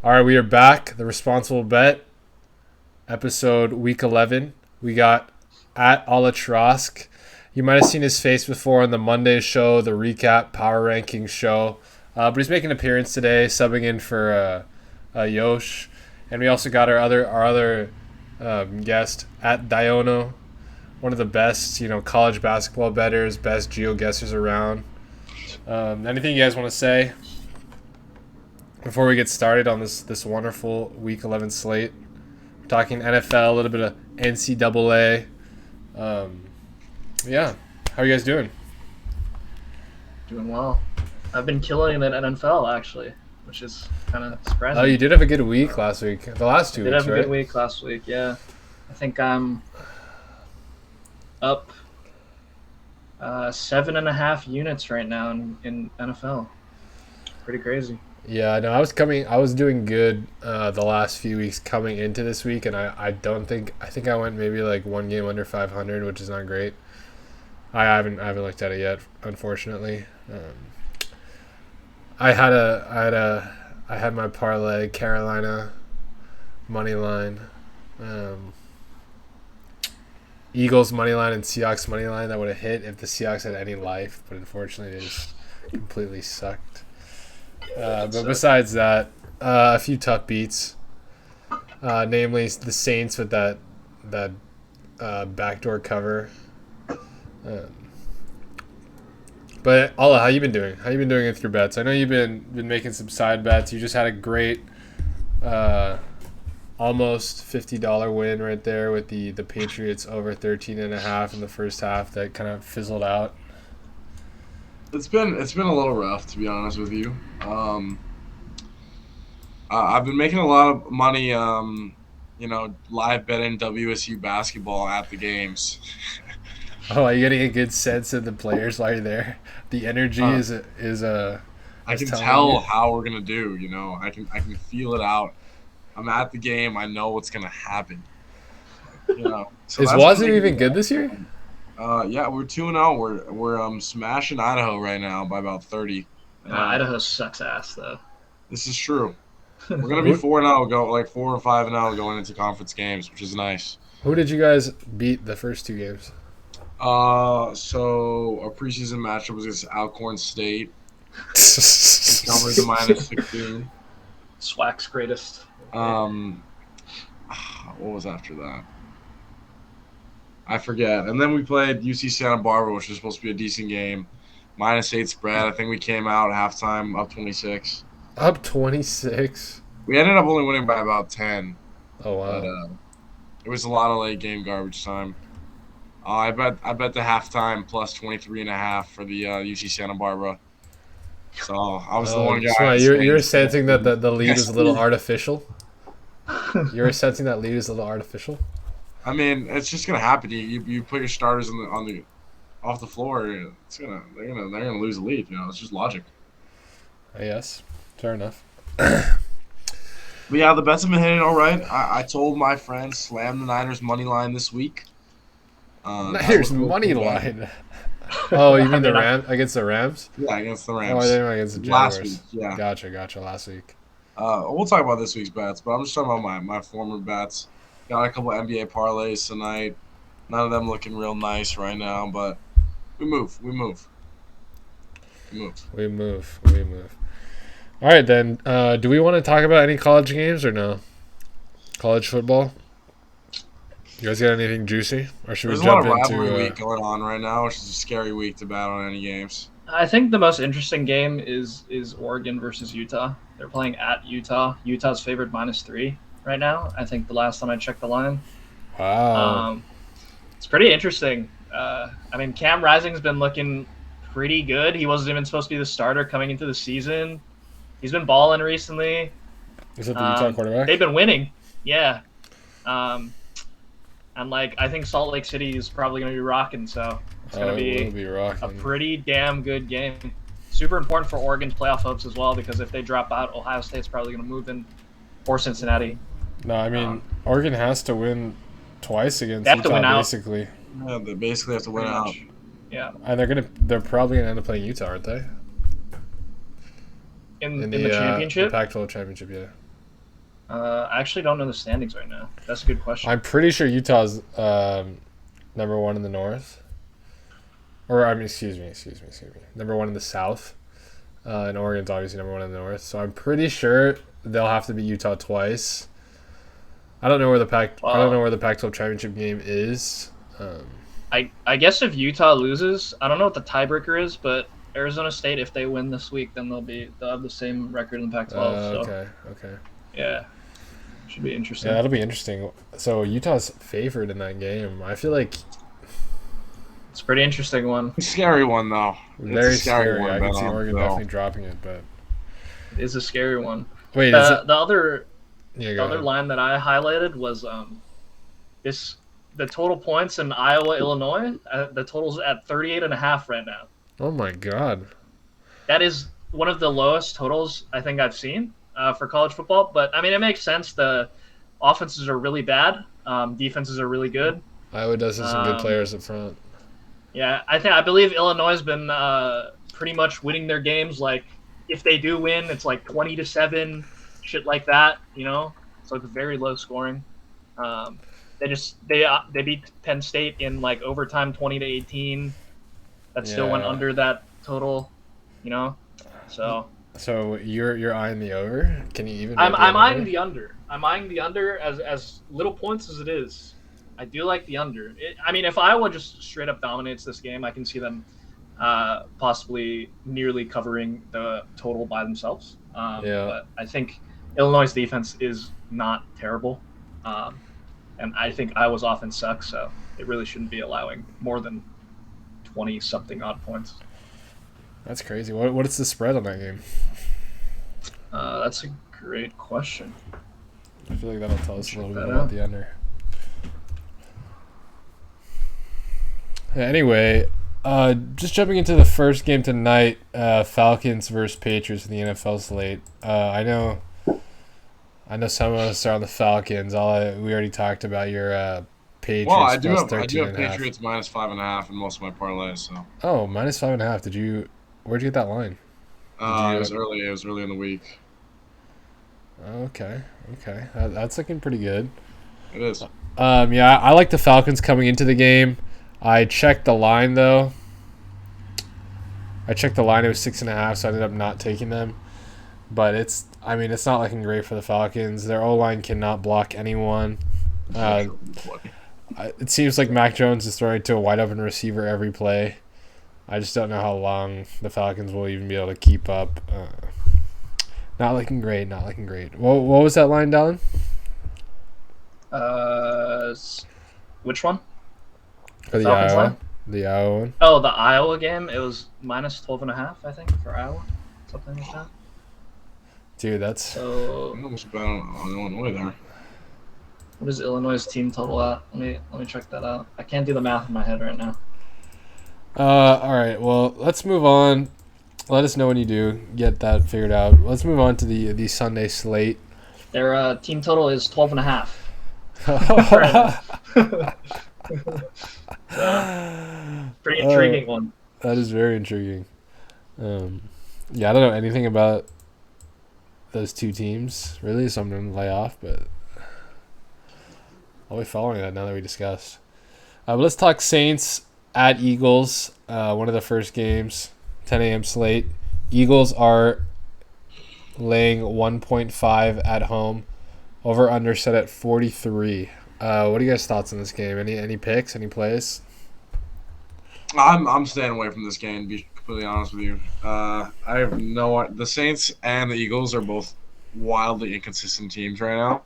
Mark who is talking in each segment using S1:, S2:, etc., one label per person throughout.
S1: All right, we are back. The Responsible Bet, episode week 11. We got at Alatrosk. You might have seen his face before on the Monday show, the recap power rankings show. But he's making an appearance today, subbing in for Yosh. And we also got our other guest at Daiiono, one of the best, college basketball bettors, best geo-guessers around. Anything you guys want to say before we get started on this wonderful Week 11 slate? We're talking NFL, a little bit of NCAA. Yeah. How are you guys doing?
S2: Doing well. I've been killing it at NFL, actually, which is kind of surprising.
S1: Oh, you did have a good week last week. The last 2 weeks, right?
S2: I did have a good week last week, yeah. I think I'm up 7.5 units right now in NFL. Pretty crazy.
S1: Yeah, no, I was doing good the last few weeks coming into this week, and I think I went maybe like one game under 500, which is not great. I haven't looked at it yet, unfortunately. I had my parlay Carolina money line, Eagles money line, and Seahawks money line that would have hit if the Seahawks had any life, but unfortunately they just completely sucked. But besides that, a few tough beats, namely the Saints with that backdoor cover. But Alla, how you been doing? How you been doing with your bets? I know you've been making some side bets. You just had a great, almost $50 win right there with the Patriots over 13.5 in the first half. That kind of fizzled out.
S3: It's been a little rough, to be honest with you. I've been making a lot of money, live betting WSU basketball at the games.
S1: Oh, are you getting a good sense of the players while you're there? The energy is
S3: I can tell how we're gonna do. I can feel it out. I'm at the game. I know what's gonna happen. So
S1: is Wazoo even good this year?
S3: Yeah, we're 2-0. We're smashing Idaho right now by about 30.
S2: Idaho sucks ass though.
S3: This is true. We're gonna be 4-0, go like 4 or 5-0 going into conference games, which is nice.
S1: Who did you guys beat the first two games?
S3: So our preseason matchup was against Alcorn State. Covered the -16.
S2: SWAC's greatest.
S3: What was after that? I forget. And then we played UC Santa Barbara, which was supposed to be a decent game. -8 spread. I think we came out at halftime up 26.
S1: Up 26?
S3: We ended up only winning by about 10.
S1: Oh, wow.
S3: But, it was a lot of late game garbage time. I bet the halftime plus 23.5 for the UC Santa Barbara. So I was the one guy.
S1: You're sensing that the lead is a little artificial? You're sensing that lead is a little artificial?
S3: I mean, it's just gonna happen. You put your starters off the floor. They're gonna lose the lead. It's just logic.
S1: Yes, fair enough.
S3: But yeah, the bets have been hitting all right. I told my friends slam the Niners money line this week.
S1: Niners money line. Oh, you mean the Rams against the Rams?
S3: Yeah, against the Rams.
S1: Oh, they were against the Jaguars.
S3: Last week, yeah.
S1: Gotcha. Last week.
S3: We'll talk about this week's bets, but I'm just talking about my former bets. Got a couple NBA parlays tonight. None of them looking real nice right now, but we move.
S1: All right, then. Do we want to talk about any college games or no? College football? You guys got anything juicy? Or should
S3: There's
S1: we jump
S3: a lot of
S1: into
S3: rivalry week going on right now, which is a scary week to bet on any games.
S2: I think the most interesting game is Oregon versus Utah. They're playing at Utah. Utah's favored -3 right now. I think the last time I checked the line.
S1: Wow.
S2: It's pretty interesting. Cam Rising's been looking pretty good. He wasn't even supposed to be the starter coming into the season. He's been balling recently.
S1: Is it the Utah quarterback?
S2: They've been winning. Yeah. And I think Salt Lake City is probably going to be rocking, so it's going to be a pretty damn good game. Super important for Oregon's playoff hopes as well, because if they drop out, Ohio State's probably going to move in, or Cincinnati.
S1: No, Oregon has to win twice against
S2: Utah,
S1: basically.
S3: Yeah, they basically have to win out.
S2: Yeah.
S1: And they're probably gonna end up playing Utah, aren't they?
S2: In the championship?
S1: The Pac-12 championship, yeah.
S2: I actually don't know the standings right now. That's a good question.
S1: I'm pretty sure Utah's number one in the North. Or, I mean, excuse me. Number one in the South. And Oregon's obviously number one in the North. So I'm pretty sure they'll have to beat Utah twice. I don't know where the Pac-12 championship game is.
S2: I guess if Utah loses, I don't know what the tiebreaker is, but Arizona State, if they win this week, then they'll have the same record in the Pac-12.
S1: Okay.
S2: Yeah, should be interesting.
S1: Yeah, that'll be interesting. So Utah's favored in that game. I feel like
S2: it's a pretty interesting one.
S3: A scary one, though.
S1: Very scary. I can see Oregon definitely dropping it, but
S2: it is a scary one.
S1: Wait,
S2: the other line that I highlighted was the total points in Iowa, Illinois. The total's at 38.5 right now.
S1: Oh my God.
S2: That is one of the lowest totals I think I've seen for college football. But I mean, it makes sense. The offenses are really bad. Defenses are really good.
S1: Iowa does have some good players up front.
S2: Yeah, I believe Illinois has been pretty much winning their games. Like, if they do win, it's like 20-7, shit like that. You know, so it's very low scoring. They beat Penn State in like overtime, 20-18. That still went under that total. You know, so. So
S1: you're eyeing the over? Can you even?
S2: I'm eyeing the under. I'm eyeing the under as little points as it is. I do like the under. If Iowa just straight up dominates this game, I can see them possibly nearly covering the total by themselves. But I think Illinois' defense is not terrible, and I think Iowa's offense sucks, so it really shouldn't be allowing more than 20-something odd points.
S1: That's crazy. What is the spread on that game?
S2: That's a great question.
S1: I feel like that'll tell us a little bit about the under. Anyway, just jumping into the first game tonight, Falcons versus Patriots in the NFL slate. I know some of us are on the Falcons. We already talked about your Patriots.
S3: Well, I do have
S1: -13.5.
S3: Patriots -5.5 in most of my parlays. So.
S1: Oh, -5.5. Where'd you get that line?
S3: It was early. It was early in the week.
S1: Okay. That's looking pretty good.
S3: It is.
S1: Yeah, I like the Falcons coming into the game. I checked the line, though. It was 6.5, so I ended up not taking them. But it's not looking great for the Falcons. Their O-line cannot block anyone. It seems like Mac Jones is throwing to a wide-open receiver every play. I just don't know how long the Falcons will even be able to keep up. Not looking great. What was that line, Dallin?
S2: Which one?
S1: The Iowa one.
S2: Oh, the Iowa game. It was -12.5, I think, for Iowa, something like that.
S1: Dude, that's
S2: so.
S3: I almost bet on Illinois there.
S2: What is Illinois' team total at? Let me check that out. I can't do the math in my head right now.
S1: All right. Well, let's move on. Let us know when you do get that figured out. Let's move on to the Sunday slate.
S2: Their team total is 12.5. Pretty intriguing one.
S1: That is very intriguing. Yeah, I don't know anything about those two teams really, so I'm going to lay off, but I'll be following that now that we discussed. But let's talk Saints at Eagles, one of the first games, 10 a.m. slate. Eagles are laying 1.5 at home. Over under set at 43. What are you guys' thoughts on this game? Any picks? Any plays?
S3: I'm staying away from this game, to be completely honest with you. I have the Saints and the Eagles are both wildly inconsistent teams right now.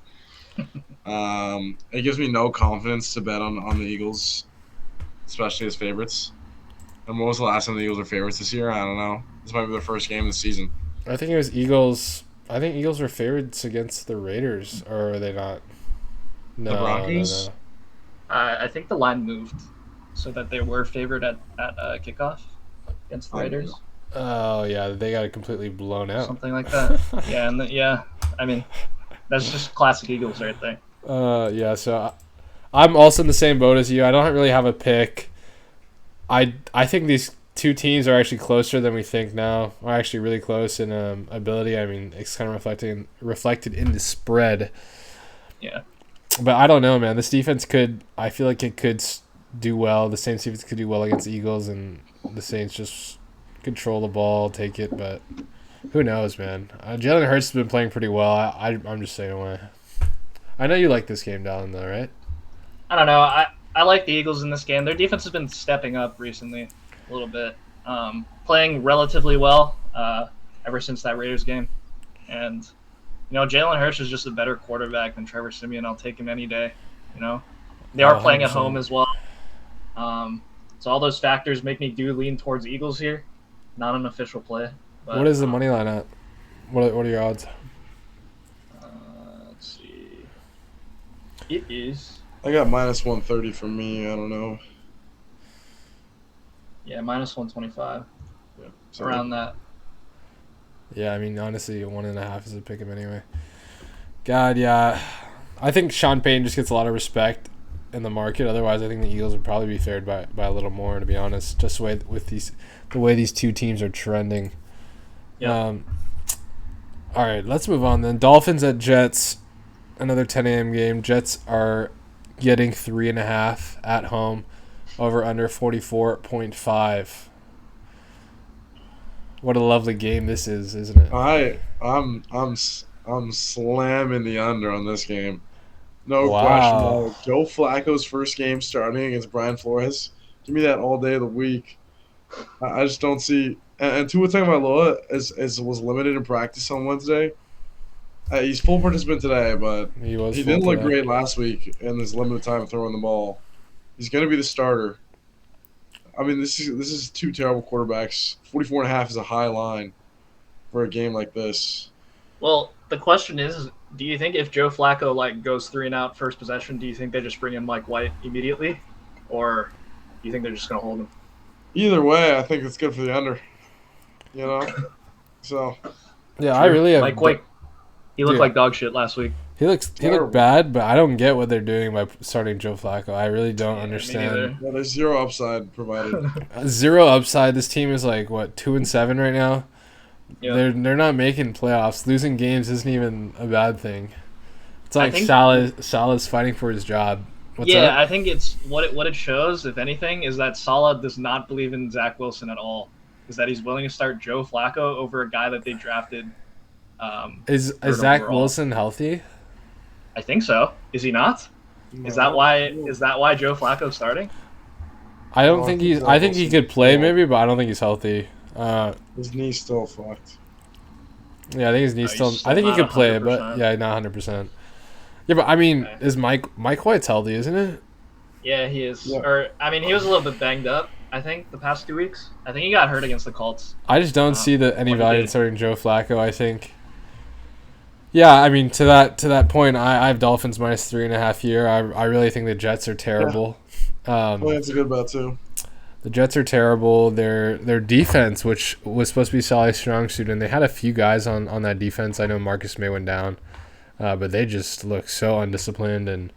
S3: It gives me no confidence to bet on the Eagles, especially as favorites. And when was the last time the Eagles were favorites this year? I don't know. This might be their first game of the season.
S1: I think it was Eagles. I think Eagles were favorites against the Raiders, or are they not? No,
S3: the Broncos?
S1: No.
S2: I think the line moved so that they were favored at kickoff against the Raiders.
S1: Oh, yeah. They got it completely blown out.
S2: Something like that. Yeah, that's just classic Eagles right there.
S1: Yeah, so I'm also in the same boat as you. I don't really have a pick. I think these two teams are actually closer than we think now. Are actually really close in ability. I mean, it's kind of reflected in the spread.
S2: Yeah.
S1: But I don't know, man. This defense could. I feel like it could do well. The Saints defense could do well against the Eagles, and the Saints just control the ball, take it. But who knows, man? Jalen Hurts has been playing pretty well. I'm just staying away. I know you like this game, Dallin, though, right?
S2: I don't know. I like the Eagles in this game. Their defense has been stepping up recently a little bit, playing relatively well ever since that Raiders game. And, Jalen Hurts is just a better quarterback than Trevor Siemian. I'll take him any day. They are playing at home as well. So all those factors make me lean towards Eagles here. Not an official play. But,
S1: what is the money line at? What are your odds?
S2: Let's see. It is.
S3: I got minus 130 from me. I don't know.
S2: Yeah, minus 125.
S3: Yeah,
S2: around that.
S1: Yeah, I mean, honestly, 1.5 is a pick 'em anyway. God, yeah. I think Sean Payton just gets a lot of respect in the market. Otherwise, I think the Eagles would probably be fared by a little more, to be honest. Just the way these two teams are trending.
S2: Yeah.
S1: All right, let's move on then. Dolphins at Jets. Another 10 a.m. game. Jets are getting 3.5 at home. Over under 44.5. What a lovely game this is, isn't it?
S3: I'm slamming the under on this game. No
S1: Wow.
S3: question. Joe Flacco's first game starting against Brian Flores. Give me that all day of the week. I just don't see. And Tua Tagovailoa was limited in practice on Wednesday. He's full participant today, but he didn't look great last week in his limited time throwing the ball. He's going to be the starter. I mean, this is two terrible quarterbacks. 44.5 is a high line for a game like this.
S2: Well, the question is, do you think if Joe Flacco goes 3 and out first possession, do you think they just bring in Mike White immediately, or do you think they're just going to hold him?
S3: Either way, I think it's good for the under. So.
S1: Yeah, I really have.
S2: Mike White. He looked like dog shit last week.
S1: He looked bad, but I don't get what they're doing by starting Joe Flacco. I really don't understand.
S3: Yeah, there's zero upside provided.
S1: Zero upside. This team is 2-7 right now. Yeah. They're not making playoffs. Losing games isn't even a bad thing. It's like Salah's fighting for his job. What's up?
S2: I think it's what it shows, if anything, is that Salah does not believe in Zach Wilson at all. Is that he's willing to start Joe Flacco over a guy that they drafted.
S1: Is Zach Wilson healthy?
S2: I think so. Is he not? No. Is that why Joe Flacco's starting?
S1: I don't think he's. I think he could play maybe, but I don't think he's healthy.
S3: His knee's still fucked.
S1: Yeah, I think his knee's still. I think he could play, but yeah, not 100%. Yeah, but I mean, is Mike White's healthy, isn't it?
S2: Yeah, he is. Yeah. Or I mean, he was a little bit banged up. I think the past 2 weeks. I think he got hurt against the Colts.
S1: I just don't see any value in starting Joe Flacco. I think. Yeah, I mean, to that point, I have Dolphins minus 3.5 here. I really think the Jets are terrible.
S3: Yeah. That's a good bet too.
S1: The Jets are terrible. Their defense, which was supposed to be Sally's strong suit, and they had a few guys on that defense. I know Marcus May went down, but they just look so undisciplined, and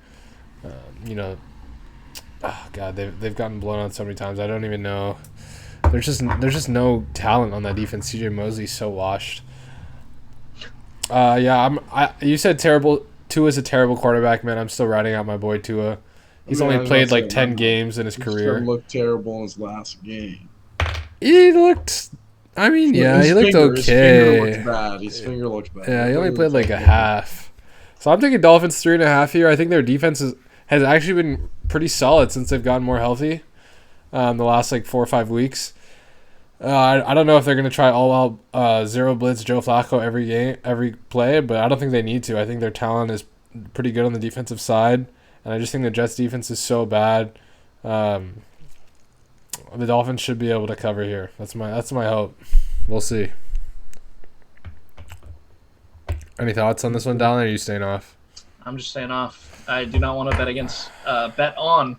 S1: oh god, they've gotten blown out so many times. I don't even know. There's just no talent on that defense. CJ Mosley's so washed. You said terrible. Tua's a terrible quarterback, man. I'm still riding out my boy Tua. He's only played 10 games in his career.
S3: He looked terrible in his last game.
S1: He looked. I mean, yeah, he looked okay.
S3: His finger looked bad.
S1: Yeah, he only played a half. So I'm taking Dolphins 3.5 here. I think their defense has actually been pretty solid since they've gotten more healthy. The last 4 or 5 weeks. I don't know if they're going to try all out zero blitz Joe Flacco every play, but I don't think they need to. I think their talent is pretty good on the defensive side, and I just think the Jets defense is so bad. The Dolphins should be able to cover here. That's my hope. We'll see. Any thoughts on this one, Dallin, or are you staying off?
S2: I'm just staying off. I do not want to bet on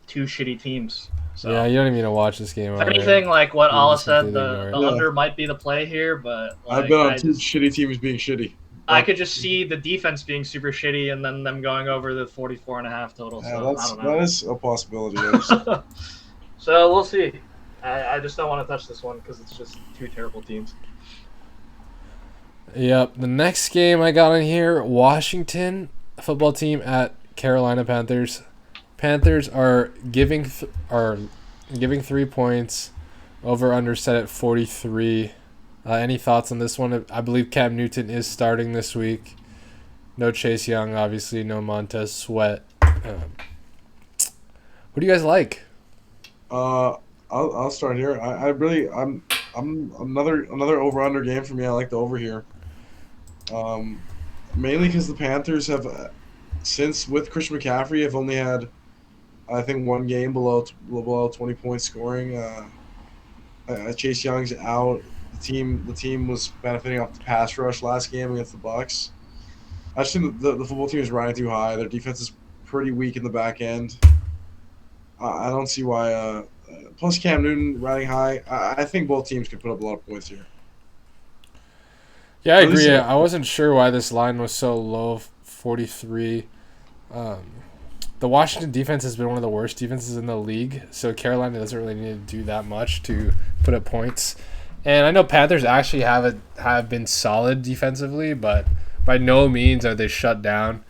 S2: 2 shitty teams. So,
S1: yeah, you don't even need to watch this game.
S2: If anything, like what Allah said, the under might be the play here, but
S3: I've been on 2 shitty teams being shitty.
S2: I could just see the defense being super shitty and then them going over the 44.5 total.
S3: Yeah,
S2: so I don't know.
S3: That is a possibility.
S2: So we'll see. I just don't want to touch this one because it's just two terrible teams.
S1: Yep. The next game I got on here, Washington football team at Carolina Panthers. Panthers are giving 3 points. Over under set at 43. Any thoughts on this one? I believe Cam Newton is starting this week. No Chase Young, obviously. No Montez Sweat. What do you guys like?
S3: I'll start here. I'm another over under game for me. I like the over here. Mainly because the Panthers have, since with Christian McCaffrey, have only had, I think, one game below 20 points scoring. Chase Young's out. The team was benefiting off the pass rush last game against the Bucs. I just think the football team is riding too high. Their defense is pretty weak in the back end. I don't see why. Plus Cam Newton riding high. I think both teams could put up a lot of points here.
S1: Yeah, I agree. I wasn't sure why this line was so low, 43. The Washington defense has been one of the worst defenses in the league, so Carolina doesn't really need to do that much to put up points. And I know Panthers actually have been solid defensively, but by no means are they shut down.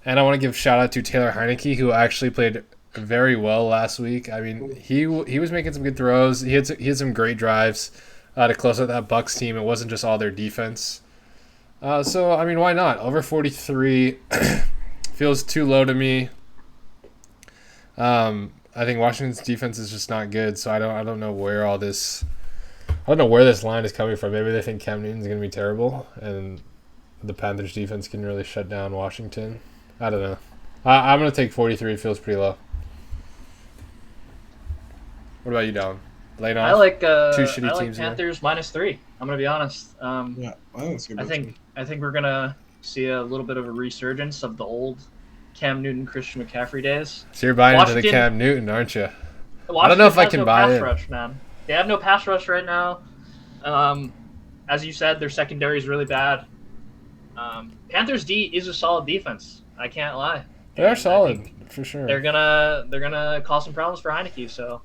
S1: And I want to give shout out to Taylor Heineke, who actually played very well last week. I mean, he was making some good throws. He had some great drives to close out that Bucs team. It wasn't just all their defense. So I mean, why not? Over 43 feels too low to me. I think Washington's defense is just not good, so I don't know where this line is coming from. Maybe they think Cam Newton's going to be terrible, and the Panthers defense can really shut down Washington. I don't know. I'm going to take 43. It feels pretty low. What about you, Dallin? Laying off?
S2: I like
S1: two shitty teams
S2: Panthers -3. I'm going to be honest.
S3: Yeah, I think it's good.
S2: I think we're going to see a little bit of a resurgence of the old Cam Newton, Christian McCaffrey days.
S1: So you're buying into the Cam Newton, aren't you? I don't know if I can buy it.
S2: Rush, man. They have no pass rush right now. As you said, their secondary is really bad. Panthers D is a solid defense. I can't lie.
S1: They are solid for sure.
S2: They're gonna cause some problems for Heineke. So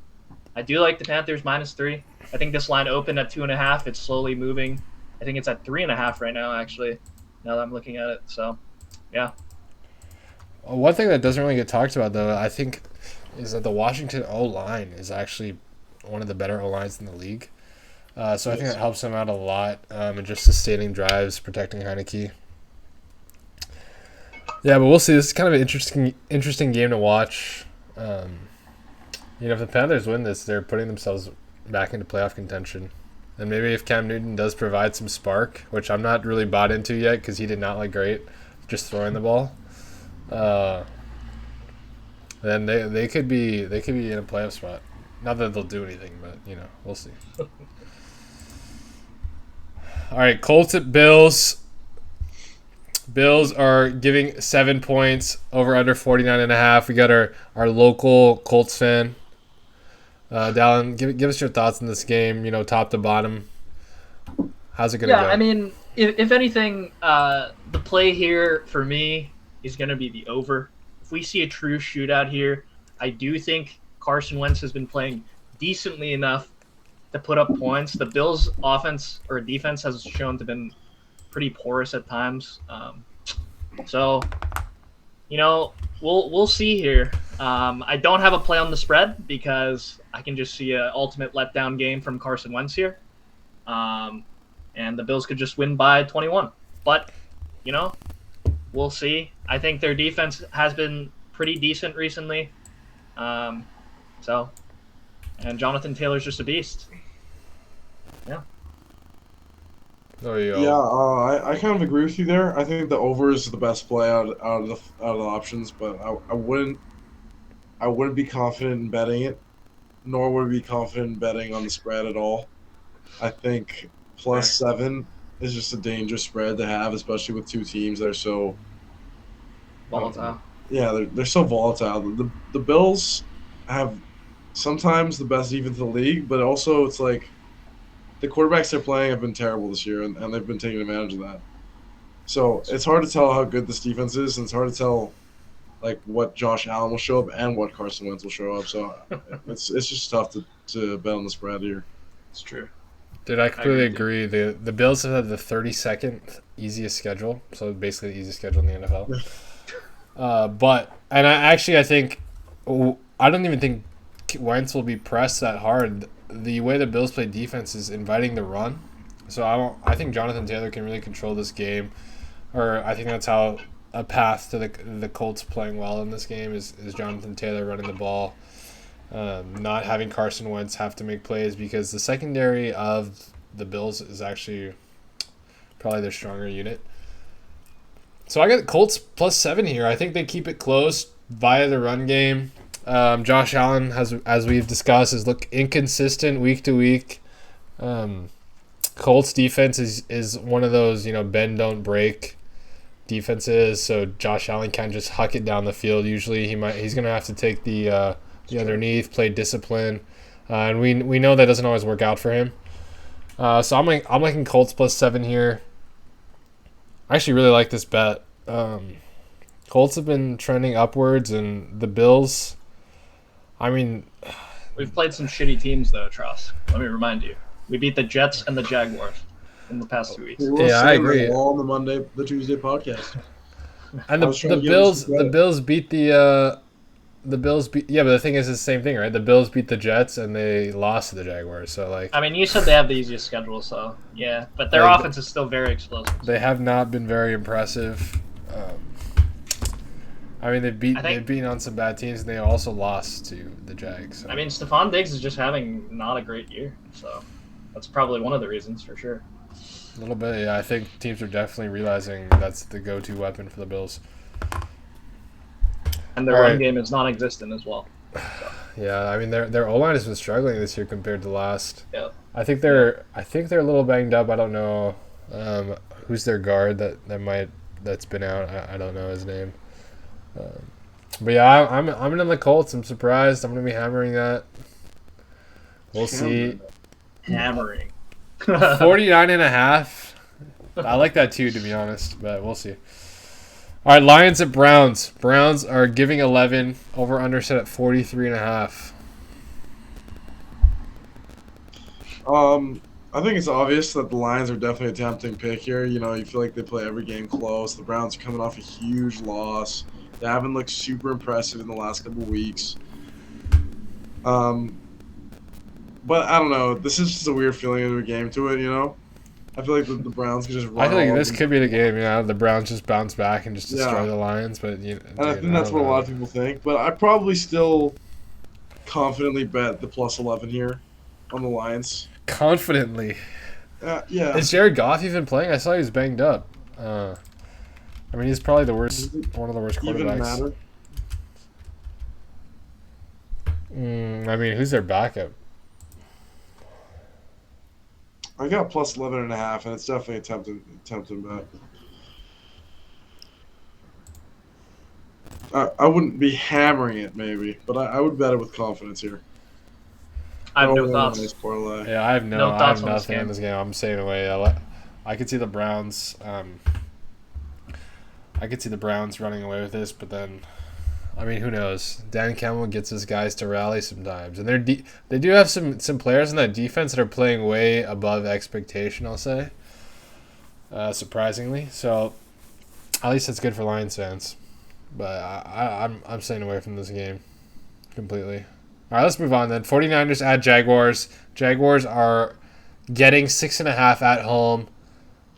S2: I do like the Panthers -3. I think this line opened at 2.5. It's slowly moving. I think it's at 3.5 right now. Actually, now that I'm looking at it. So yeah.
S1: One thing that doesn't really get talked about, though, I think, is that the Washington O-line is actually one of the better O-lines in the league. So I think that helps them out a lot in just sustaining drives, protecting Heineke. Yeah, but we'll see. This is kind of an interesting game to watch. If the Panthers win this, they're putting themselves back into playoff contention. And maybe if Cam Newton does provide some spark, which I'm not really bought into yet because he did not look great just throwing the ball. Then they could be in a playoff spot. Not that they'll do anything, but we'll see. All right, Colts at Bills. Bills are giving 7 points over under 49.5. We got our local Colts fan. Dallin, give us your thoughts on this game. Top to bottom. How's it gonna go?
S2: Yeah, I mean, if anything, the play here for me is going to be the over. If we see a true shootout here, I do think Carson Wentz has been playing decently enough to put up points. The Bills' offense or defense has shown to have been pretty porous at times. So, we'll see here. I don't have a play on the spread because I can just see an ultimate letdown game from Carson Wentz here. And the Bills could just win by 21. But, we'll see. I think their defense has been pretty decent recently. And Jonathan Taylor's just a beast. Yeah.
S1: Oh, yeah.
S3: Yeah, I kind of agree with you there. I think the over is the best play out of the options, but I wouldn't be confident in betting it, nor would I be confident in betting on the spread at all. I think +7 is just a dangerous spread to have, especially with two teams that are so
S2: volatile.
S3: They're so volatile. The Bills have sometimes the best defense in the league, but also it's like the quarterbacks they're playing have been terrible this year, and they've been taking advantage of that. So it's hard to tell how good this defense is, and it's hard to tell like what Josh Allen will show up and what Carson Wentz will show up. So it's just tough to bet on the spread here.
S2: It's true.
S1: Dude, I completely agree. The Bills have the 32nd easiest schedule, so basically the easiest schedule in the NFL. I think I don't even think Wentz will be pressed that hard. The way the Bills play defense is inviting the run, so I think Jonathan Taylor can really control this game, or I think that's how a path to the Colts playing well in this game is Jonathan Taylor running the ball, not having Carson Wentz have to make plays, because the secondary of the Bills is actually probably their stronger unit. So I got Colts +7 here. I think they keep it close via the run game. Josh Allen, as we've discussed, has looked inconsistent week to week. Colts defense is one of those, bend don't break defenses. So Josh Allen can't just huck it down the field. Usually he's gonna have to take the underneath, play discipline, and we know that doesn't always work out for him. So I'm liking Colts +7 here. I actually really like this bet. Colts have been trending upwards, and the Bills,
S2: we've played some shitty teams though, Tross. Let me remind you, we beat the Jets and the Jaguars in the past 2 weeks.
S3: Yeah, I agree. All on the Tuesday podcast.
S1: And the Bills beat the Bills beat. Yeah, but the thing is, it's the same thing, right? The Bills beat the Jets and they lost to the Jaguars. So
S2: you said they have the easiest schedule, so yeah, but their offense is still very explosive.
S1: They have not been very impressive. They've beaten on some bad teams, and they also lost to the Jags. So.
S2: Stephon Diggs is just having not a great year, so that's probably one of the reasons for sure.
S1: A little bit, yeah. I think teams are definitely realizing that's the go-to weapon for the Bills.
S2: And their run game is non-existent as well. So.
S1: Yeah, their O-line has been struggling this year compared to last.
S2: Yeah.
S1: I think they're a little banged up. I don't know who's their guard that's been out. I don't know his name. But yeah, I'm in the Colts. I'm surprised. I'm gonna be hammering that. We'll see.
S2: Hammering.
S1: 49.5. I like that too, to be honest, but we'll see. All right, Lions at Browns. Browns are giving 11. Over under set at 43.5.
S3: I think it's obvious that the Lions are definitely a tempting pick here. You feel like they play every game close. The Browns are coming off a huge loss. They haven't looked super impressive in the last couple of weeks. But I don't know. This is just a weird feeling of a game to it, I feel like the Browns could just run.
S1: I think this could be the game, The Browns just bounce back and just destroy the Lions. But
S3: I think that's what a lot of people think. But I probably still confidently bet the +11 here on the Lions.
S1: Confidently.
S3: Yeah.
S1: Is Jared Goff even playing? I saw he was banged up. He's probably one of the worst quarterbacks.
S3: Even matter?
S1: Who's their backup?
S3: I got +11.5, and it's definitely a tempting bet. I wouldn't be hammering it, maybe, but I would bet it with confidence here.
S2: I have no thoughts.
S1: Yeah, I have nothing in this game. I'm staying away. I could see the Browns. I could see the Browns running away with this, but then, who knows? Dan Campbell gets his guys to rally sometimes, and they do have some players in that defense that are playing way above expectation, I'll say. Surprisingly, so at least it's good for Lions fans. But I'm staying away from this game completely. All right, let's move on then. 49ers at Jaguars. Jaguars are getting 6.5 at home.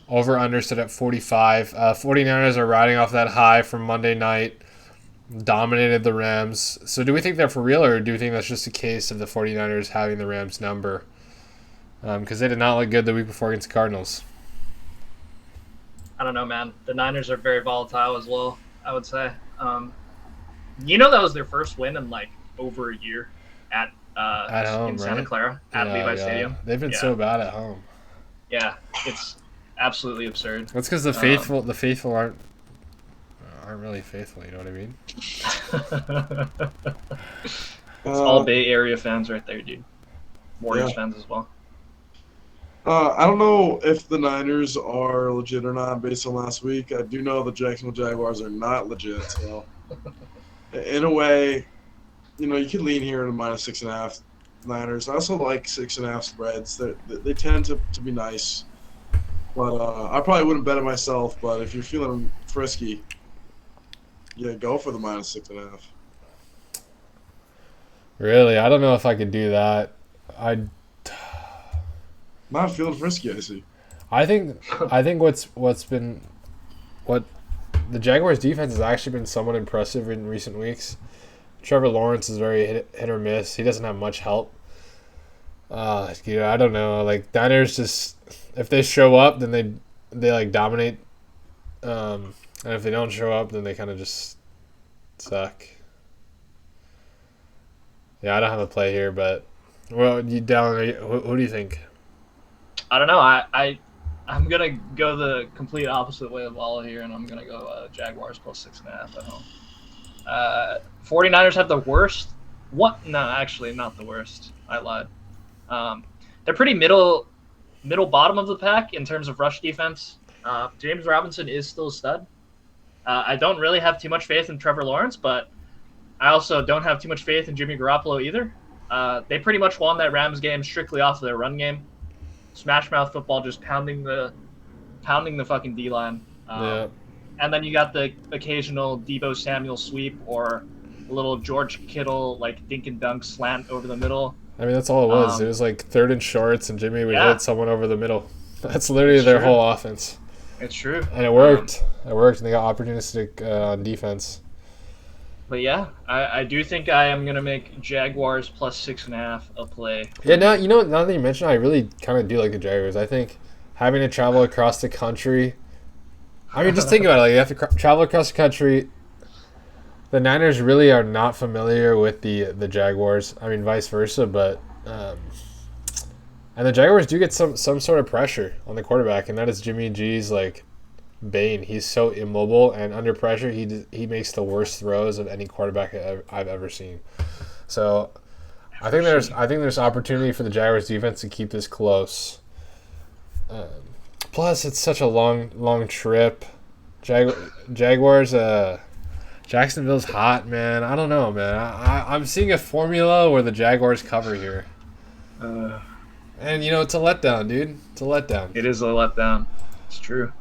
S1: Over under stood at 45. 49ers are riding off that high from Monday night. Dominated the Rams. So do we think they're for real, or do we think that's just a case of the 49ers having the Rams number? Because they did not look good the week before against the Cardinals.
S2: I don't know, man. The Niners are very volatile as well, I would say. That was their first win in over a year at home, in Santa Clara at Levi Stadium.
S1: They've been so bad at home.
S2: Yeah, it's absolutely absurd.
S1: That's because the faithful aren't really faithful. You know what I mean?
S2: It's all Bay Area fans right there, dude. Warriors fans as well.
S3: I don't know if the Niners are legit or not based on last week. I do know the Jacksonville Jaguars are not legit. So, in a way, you can lean here to -6.5 Niners. I also like 6.5 spreads. They tend to be nice. But I probably wouldn't bet it myself. But if you're feeling frisky, yeah, go for the -6.5.
S1: Really? I don't know if I could do that.
S3: Not feeling frisky, I see.
S1: I think what the Jaguars defense has actually been somewhat impressive in recent weeks. Trevor Lawrence is very hit or miss. He doesn't have much help. I don't know. Like Niners, just if they show up, then they like dominate. And if they don't show up, then they kind of just suck. Yeah, I don't have a play here, but who do you think?
S2: I don't know. I'm gonna go the complete opposite way of all here, and I'm gonna go Jaguars +6.5 at home. 49ers have the worst. What? No, actually, not the worst. I lied. They're pretty middle bottom of the pack in terms of rush defense. James Robinson is still a stud. I don't really have too much faith in Trevor Lawrence, but I also don't have too much faith in Jimmy Garoppolo either. They pretty much won that Rams game strictly off of their run game. Smash mouth football, just pounding the fucking D-line.
S1: Yeah.
S2: And then you got the occasional Deebo Samuel sweep or a little George Kittle like dink and dunk slant over the middle.
S1: I mean, that's all it was. It was like third and shorts, and Jimmy would hit someone over the middle. That's literally their whole offense.
S2: It's true.
S1: And it worked. It worked, and they got opportunistic on defense.
S2: But yeah, I do think I am going to make Jaguars +6.5 a play.
S1: Yeah, now that you mention it, I really kind of do like the Jaguars. I think having to travel across the country. I mean, just think about it. Like, you have to travel across the country. The Niners really are not familiar with the Jaguars. I mean, vice versa, but and the Jaguars do get some sort of pressure on the quarterback, and that is Jimmy G's like bane. He's so immobile, and under pressure, he makes the worst throws of any quarterback I've ever seen. So, I think there's opportunity for the Jaguars defense to keep this close. Plus, it's such a long trip. Jaguars. Jacksonville's hot, man. I don't know, man. I'm seeing a formula where the Jaguars cover here. And, it's a letdown, dude. It's a letdown.
S2: It is a letdown. It's true.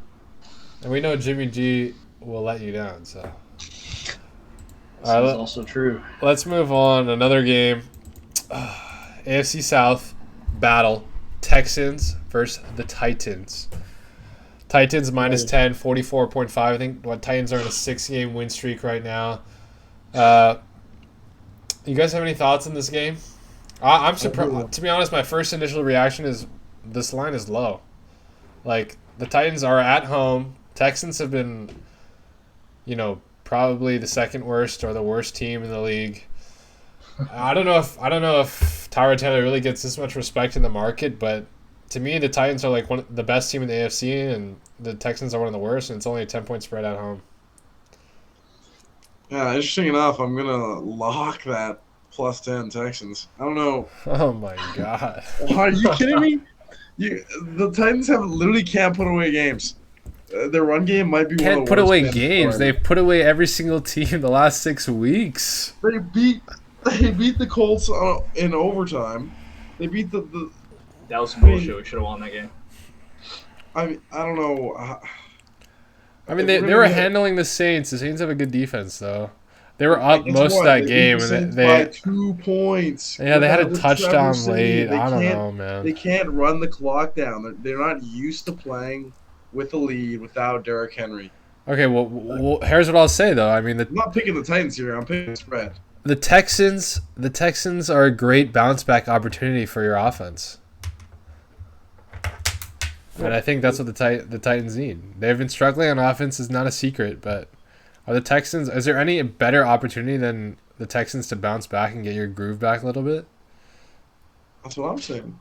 S1: And we know Jimmy G will let you down, so.
S2: That's also true. Let's
S1: move on. Another game. AFC South battle. Texans versus the Titans. Titans -10, 44.5. I think Titans are in a 6-game win streak right now. You guys have any thoughts on this game? I'm surprised. To be honest, my first initial reaction is this line is low. Like, the Titans are at home. Texans have been, probably the second worst or the worst team in the league. I don't know if Tyrod Taylor really gets this much respect in the market, but to me, the Titans are like the best team in the AFC, and the Texans are one of the worst, and it's only a 10-point spread at home.
S3: Yeah, interesting enough, I'm going to lock that +10 Texans. I don't know.
S1: Oh, my God.
S3: Are you kidding me? The Titans literally can't put away games. Their run game might be one of the worst.
S1: Can't put away games. They've put away every single team the last 6 weeks.
S3: They beat the Colts in overtime. They beat the
S2: That was some bullshit. We should have won that game.
S3: I don't know.
S1: I mean, they were handling the Saints. The Saints have a good defense, though. They were up most of that game, and they
S3: by 2 points.
S1: Yeah, they had a touchdown late. I don't know, man.
S3: They can't run the clock down. They're not used to playing with the lead without Derrick Henry.
S1: Okay, well, here's what I'll say though. I mean,
S3: I'm not picking the Titans here. I'm picking the spread.
S1: The Texans are a great bounce back opportunity for your offense. And I think that's what the Titans need. They've been struggling on offense, is not a secret, but are the Texans, is there any better opportunity than the Texans to bounce back and get your groove back a little bit?
S3: That's what I'm saying.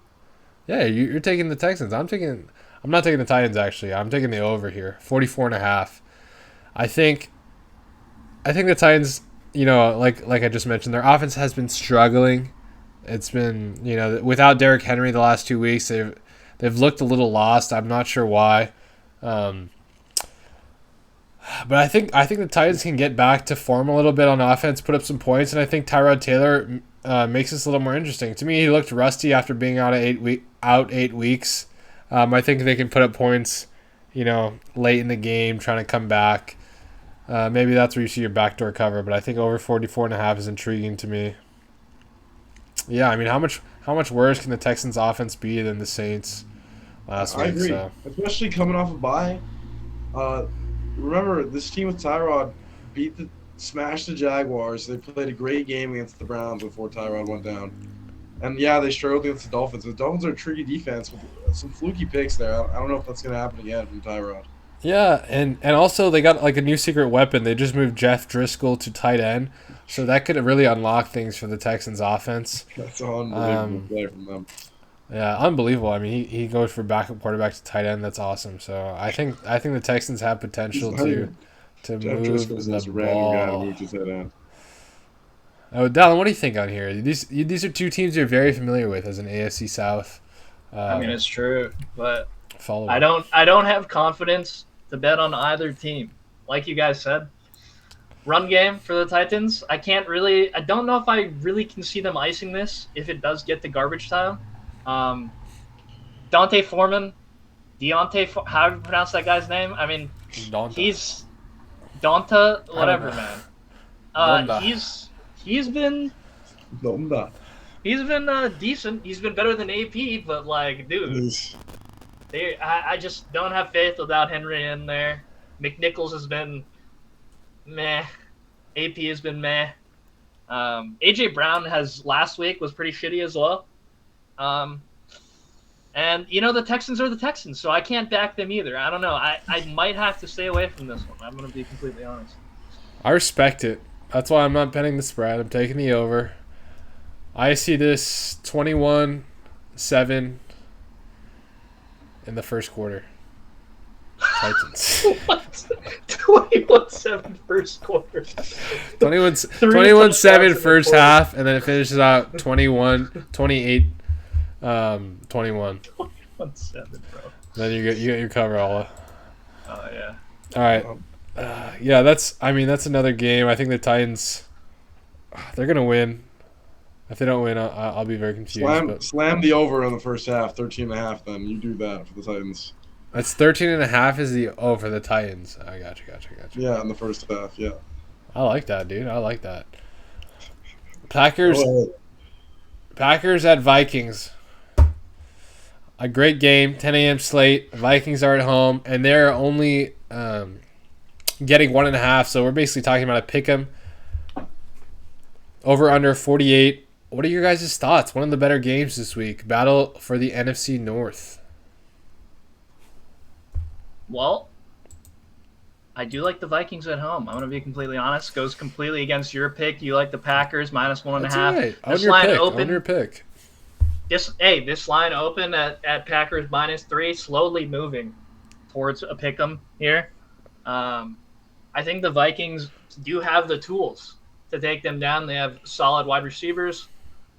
S1: Yeah, you're taking the Texans. I'm not taking the Titans, actually. I'm taking the over here, 44.5. I think the Titans, like I just mentioned, their offense has been struggling. It's been, without Derrick Henry the last 2 weeks, they've they've looked a little lost. I'm not sure why. But I think the Titans can get back to form a little bit on offense, put up some points, and I think Tyrod Taylor makes this a little more interesting. To me, he looked rusty after being out 8 weeks. I think they can put up points, late in the game, trying to come back. Maybe that's where you see your backdoor cover, but I think over 44.5 is intriguing to me. Yeah, I mean, how much worse can the Texans' offense be than the Saints last week?
S3: I agree,
S1: So.
S3: especially coming off a bye. Remember, this team with Tyrod smashed the Jaguars. They played a great game against the Browns before Tyrod went down. And, yeah, they struggled against the Dolphins. The Dolphins are a tricky defense with some fluky picks there. I don't know if that's going to happen again from Tyrod.
S1: Yeah, and also they got like a new secret weapon. They just moved Jeff Driscoll to tight end, so that could really unlock things for the Texans' offense.
S3: That's an unbelievable play from them.
S1: Yeah, unbelievable. I mean, he goes for backup quarterback to tight end. That's awesome. So I think the Texans have potential to
S3: Jeff
S1: move
S3: Driscoll's
S1: the
S3: this random guy to
S1: ball.
S3: move to tight end.
S1: Oh, Dallin, what do you think on here? These are two teams you're very familiar with as an AFC South.
S2: I mean, it's true, but
S1: follower.
S2: I don't have confidence to bet on either team. Like you guys said, run game for the Titans. I don't know if I really can see them icing this if it does get to garbage time. Deontay, how do you pronounce that guy's name? I mean, he's Donta, whatever, man. He's been decent. He's been better than AP, but like, dude, I just don't have faith without Henry in there. McNichols has been meh. AP has been meh. AJ Brown last week was pretty shitty as well. And the Texans are the Texans, so I can't back them either. I don't know. I might have to stay away from this one. I'm going to be completely honest.
S1: I respect it. That's why I'm not betting the spread. I'm taking the over. I see this 21-7 in the first quarter. Titans.
S2: 21-7 first quarter.
S1: 21-7 first half, and then it finishes out 28 21.
S2: 21-7, bro.
S1: Then you get your cover, all.
S2: Oh yeah.
S1: All right. Yeah, that's another game. I think the Titans, they're gonna win. If they don't win, I'll be very confused.
S3: Slam the over in the first half, 13.5. Then you do that for the Titans.
S1: That's 13.5 is the for the Titans. I got you.
S3: Yeah, in the first half. Yeah.
S1: I like that, dude. I like that. Packers at Vikings. A great game, 10 a.m. slate. Vikings are at home, and they're only getting 1.5. So we're basically talking about a pick 'em. Over under 48. What are your guys' thoughts? One of the better games this week. Battle for the NFC North.
S2: Well, I do like the Vikings at home. I'm going to be completely honest. Goes completely against your pick. You like the Packers -1.5.
S1: That's right.
S2: This line open.
S1: On your pick.
S2: This line open at Packers -3, slowly moving towards a pick 'em here. I think the Vikings do have the tools to take them down. They have solid wide receivers.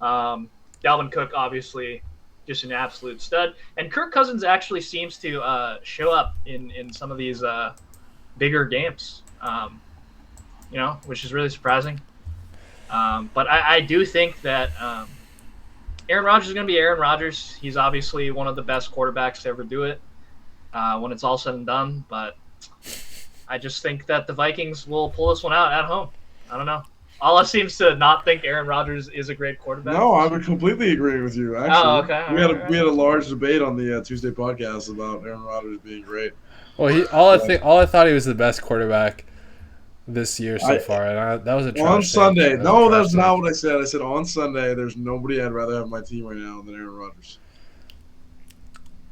S2: Dalvin Cook, obviously, just an absolute stud. And Kirk Cousins actually seems to show up in some of these bigger games, which is really surprising. But I do think that Aaron Rodgers is going to be Aaron Rodgers. He's obviously one of the best quarterbacks to ever do it when it's all said and done. But I just think that the Vikings will pull this one out at home. I don't know. Allah seems to not think Aaron Rodgers is a great quarterback.
S3: No, I would completely agree with you. Actually,
S2: oh, okay.
S3: We had a large debate on the Tuesday podcast about Aaron Rodgers being great.
S1: Well, I thought he was the best quarterback this year so far, and that was a trash
S3: on Sunday. No, that's
S1: take.
S3: not what I said. I said on Sunday, there's nobody I'd rather have on my team right now than Aaron Rodgers.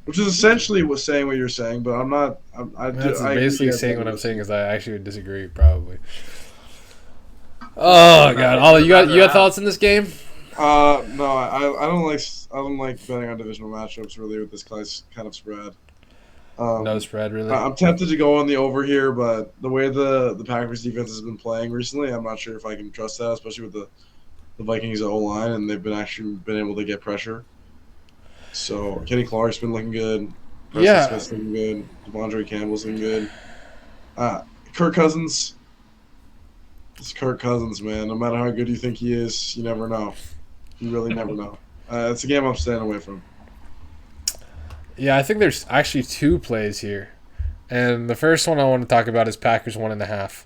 S3: Which is essentially saying what you're saying, but I'm not.
S1: That's basically saying what I'm saying is I actually would disagree probably. Oh God! Ollie, you got thoughts on this game?
S3: No, I don't like betting on divisional matchups really with this kind of spread.
S1: No spread really.
S3: I'm tempted to go on the over here, but the way the Packers defense has been playing recently, I'm not sure if I can trust that, especially with the Vikings O line, and they've been able to get pressure. So Kenny Clark's been looking good. Preston Smith's looking good. Devondre Campbell's looking good. Kirk Cousins. It's Kirk Cousins, man. No matter how good you think he is, you never know. You really never know. It's a game I'm staying away from.
S1: Yeah, I think there's actually 2 plays here. And the first one I want to talk about is Packers 1.5.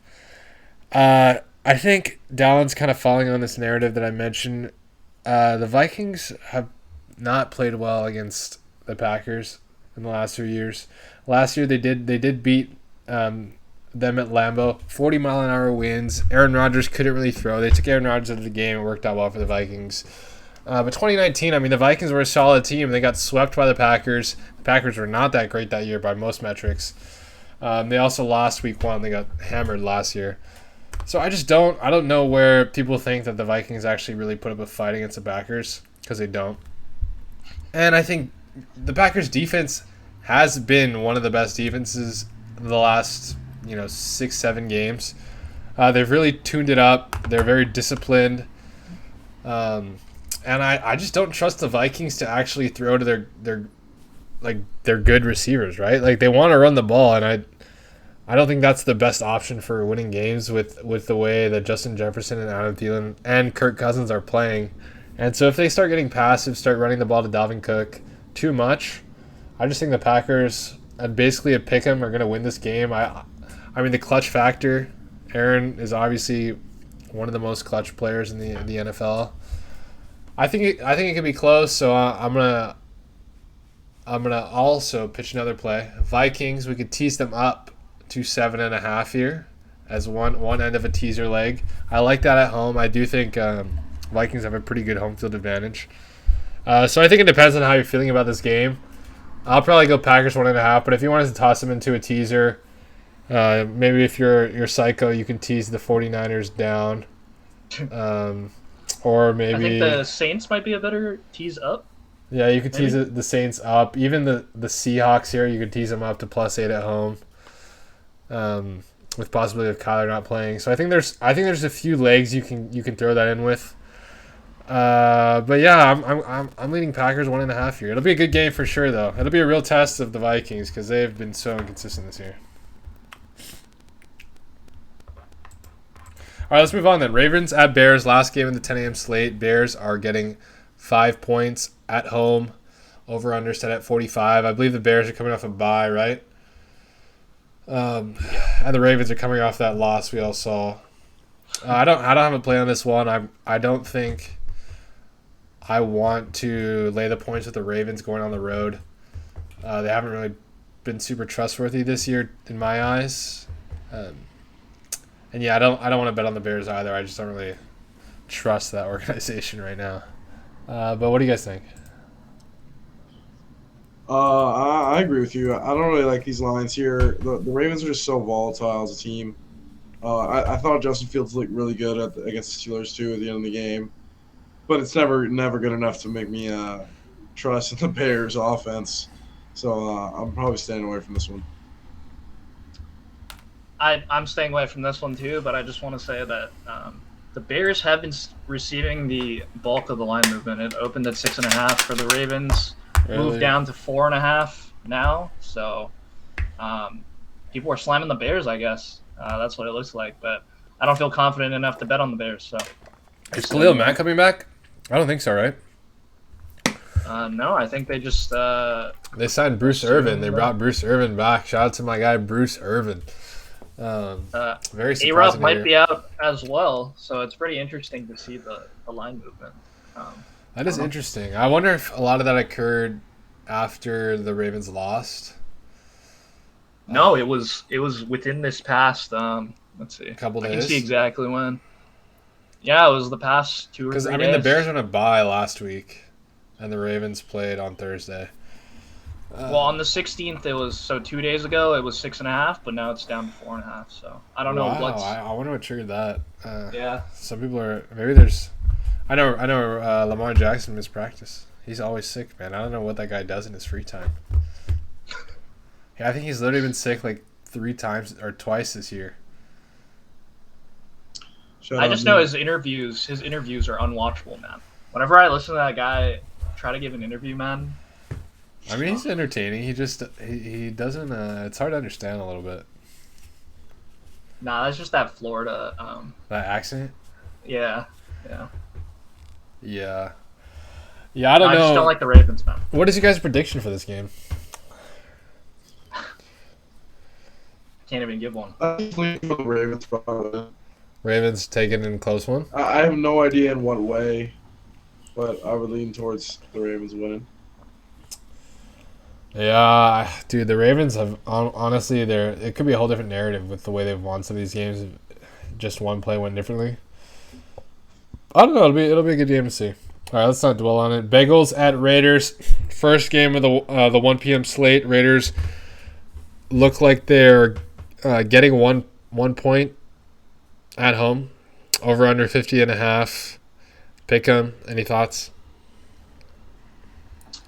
S1: I think Dallin's kind of falling on this narrative that I mentioned. The Vikings have not played well against the Packers in the last 2 years. Last year they did beat them at Lambeau. 40-mile-an-hour winds. Aaron Rodgers couldn't really throw. They took Aaron Rodgers out of the game. It worked out well for the Vikings. But 2019, I mean, the Vikings were a solid team. They got swept by the Packers. The Packers were not that great that year by most metrics. They also lost week 1. They got hammered last year. So I don't know where people think that the Vikings actually really put up a fight against the Packers, because they don't. And I think the Packers defense has been one of the best defenses in the last 6-7 games. They've really tuned it up. They're very disciplined. And I just don't trust the Vikings to actually throw to their good receivers, right? Like, they want to run the ball, and I don't think that's the best option for winning games with the way that Justin Jefferson and Adam Thielen and Kirk Cousins are playing. And so if they start getting passive, start running the ball to Dalvin Cook too much, I just think the Packers, basically a pick 'em, are going to win this game. I mean, the clutch factor, Aaron is obviously one of the most clutch players in the NFL. I think it can be close, so I'm gonna also pitch another play. Vikings, we could tease them up to 7.5 here as one end of a teaser leg. I like that at home. I do think Vikings have a pretty good home field advantage. So I think it depends on how you're feeling about this game. I'll probably go Packers 1.5, but if you wanted to toss them into a teaser, maybe if you're psycho, you can tease the 49ers down. Or maybe
S2: I think the Saints might be a better tease up.
S1: Yeah, you could tease the Saints up. Even the Seahawks here, you could tease them up to +8 at home. With possibility of Kyler not playing. So I think there's a few legs you can throw that in with. But yeah, I'm leading Packers 1.5 here. It'll be a good game for sure, though. It'll be a real test of the Vikings because they've been so inconsistent this year. All right, let's move on then. Ravens at Bears, last game in the 10 a.m. slate. Bears are getting 5 points at home. Over/under set at 45. I believe the Bears are coming off a bye, right? And the Ravens are coming off that loss we all saw. I don't have a play on this one. I don't think I want to lay the points with the Ravens going on the road. They haven't really been super trustworthy this year in my eyes. And yeah, I don't want to bet on the Bears either. I just don't really trust that organization right now. But what do you guys think?
S3: I agree with you. I don't really like these lines here. The Ravens are just so volatile as a team. I thought Justin Fields looked really good against the Steelers too at the end of the game, but it's never good enough to make me trust in the Bears offense. So I'm probably staying away from this one.
S2: I'm staying away from this one too, but I just want to say that the Bears have been receiving the bulk of the line movement. It opened at 6.5 for the Ravens, moved down to 4.5 now. So people are slamming the Bears, I guess. That's what it looks like, but I don't feel confident enough to bet on the Bears. So
S1: is Khalil Mack coming back? I don't think so, right?
S2: No, I think they just
S1: they signed Bruce Irvin. They brought Bruce Irvin back. Shout out to my guy Bruce Irvin. Very surprising.
S2: A-Rob might be out as well, so it's pretty interesting to see the line movement.
S1: That is interesting. I wonder if a lot of that occurred after the Ravens lost.
S2: No, it was within this past let's see.
S1: A couple days.
S2: I can see exactly when. Yeah, it was the past 2 or 3 days.
S1: Because the Bears went a bye last week, and the Ravens played on Thursday.
S2: Well, on the 16th, it was 2 days ago. It was 6.5, but now it's down to 4.5. So I don't know what's.
S1: I wonder what triggered that.
S2: Yeah.
S1: Some people are maybe there's. I know. Lamar Jackson missed practice. He's always sick, man. I don't know what that guy does in his free time. Yeah, I think he's literally been sick like 3 times or twice this year.
S2: I just know his interviews are unwatchable, man. Whenever I listen to that guy try to give an interview, man,
S1: I mean, he's entertaining. He just he doesn't. It's hard to understand a little bit.
S2: Nah, that's just that Florida.
S1: That accent.
S2: Yeah.
S1: Yeah. I don't know.
S2: I just don't like the Ravens, man.
S1: What is your guys' prediction for this game?
S2: Can't even give one.
S3: I think for the Ravens probably.
S1: Ravens taking in a close one.
S3: I have no idea in what way, but I would lean towards the Ravens winning.
S1: Yeah, dude, the Ravens have honestly, it could be a whole different narrative with the way they've won some of these games. Just one play went differently. I don't know. It'll be a good game to see. All right, let's not dwell on it. Bagels at Raiders. First game of the 1 p.m. slate. Raiders look like they're getting one point at home. Over under 50.5. Pick 'em. Any thoughts?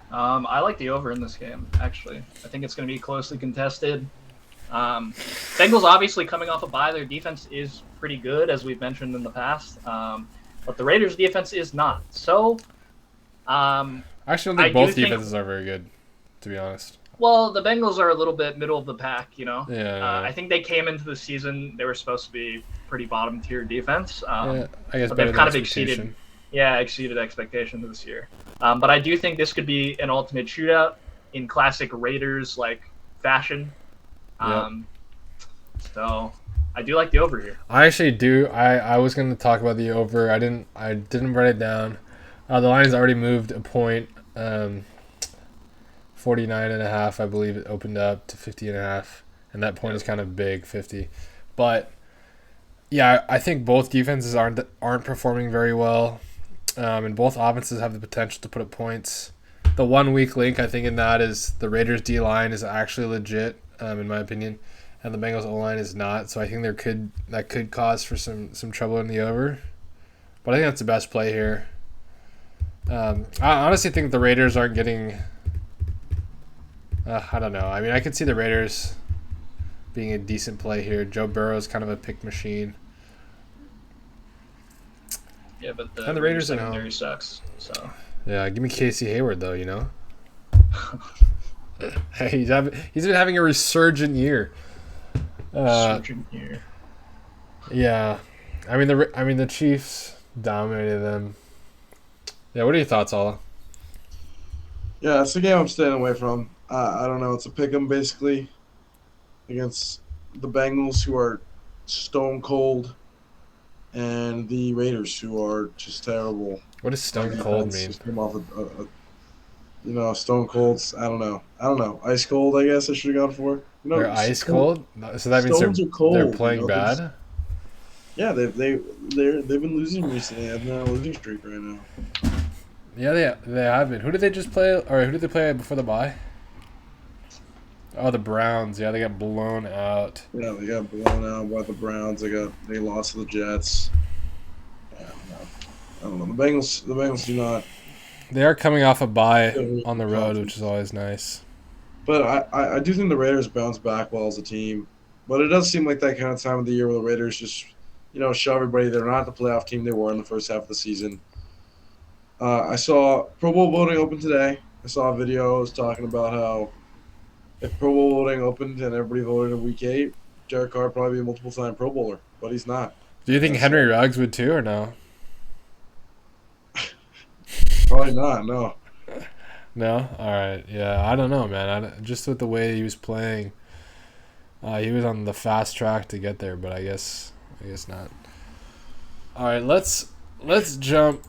S2: I like the over in this game, actually. I think it's going to be closely contested. Bengals obviously coming off a bye. Their defense is pretty good, as we've mentioned in the past. But the Raiders' defense is not. So,
S1: I actually don't think both defenses are very good, to be honest.
S2: Well, the Bengals are a little bit middle of the pack, you know?
S1: Yeah.
S2: I think they came into the season, they were supposed to be pretty bottom-tier defense.
S1: I guess
S2: but they've kind of exceeded expectations this year. But I do think this could be an ultimate shootout in classic Raiders fashion. So I do like the over here.
S1: I actually do. I was going to talk about the over. I didn't write it down. The line's already moved a point. 49.5, I believe it opened up to 50.5, and that point is kind of big, 50. But yeah, I think both defenses aren't performing very well. And both offenses have the potential to put up points. The one weak link, I think, in that is the Raiders' D-line is actually legit, in my opinion, and the Bengals' O-line is not. So I think that could cause for some trouble in the over. But I think that's the best play here. I honestly think the Raiders aren't getting... I don't know. I mean, I could see the Raiders being a decent play here. Joe Burrow is kind of a pick machine.
S2: Yeah, but
S1: the Raiders
S2: secondary sucks. So
S1: yeah, give me Casey Hayward though. You know, hey, he's been having a resurgent year. Yeah, I mean the Chiefs dominated them. Yeah, what are your thoughts, Ala?
S3: Yeah, it's a game I'm staying away from. I don't know. It's a pick 'em basically against the Bengals, who are stone cold, and the Raiders, who are just terrible.
S1: What does stone cold mean?
S3: Just come off stone colds. I don't know. Ice cold, I guess I should have gone for.
S1: They're ice cold? So that means they're playing bad?
S3: Yeah, they've been losing recently. They're on a losing streak right now.
S1: Yeah, they have been. Who did they just play? Or who did they play before the bye? Oh, the Browns. Yeah, they got blown out.
S3: Yeah, they got blown out by the Browns. They lost to the Jets. I don't know. The Bengals do not.
S1: They are coming off a bye on the road, which is always nice.
S3: But I do think the Raiders bounce back well as a team. But it does seem like that kind of time of the year where the Raiders just, show everybody they're not the playoff team they were in the first half of the season. I saw Pro Bowl voting open today. I saw a video talking about how if Pro Bowl voting opened and everybody voted in Week 8, Derek Carr would probably be a multiple-time Pro Bowler, but he's not.
S1: Do you think Henry Ruggs would too, or no?
S3: Probably not, no.
S1: No? All right. Yeah, I don't know, man. Just with the way he was playing, he was on the fast track to get there, but I guess not. All right, let's jump.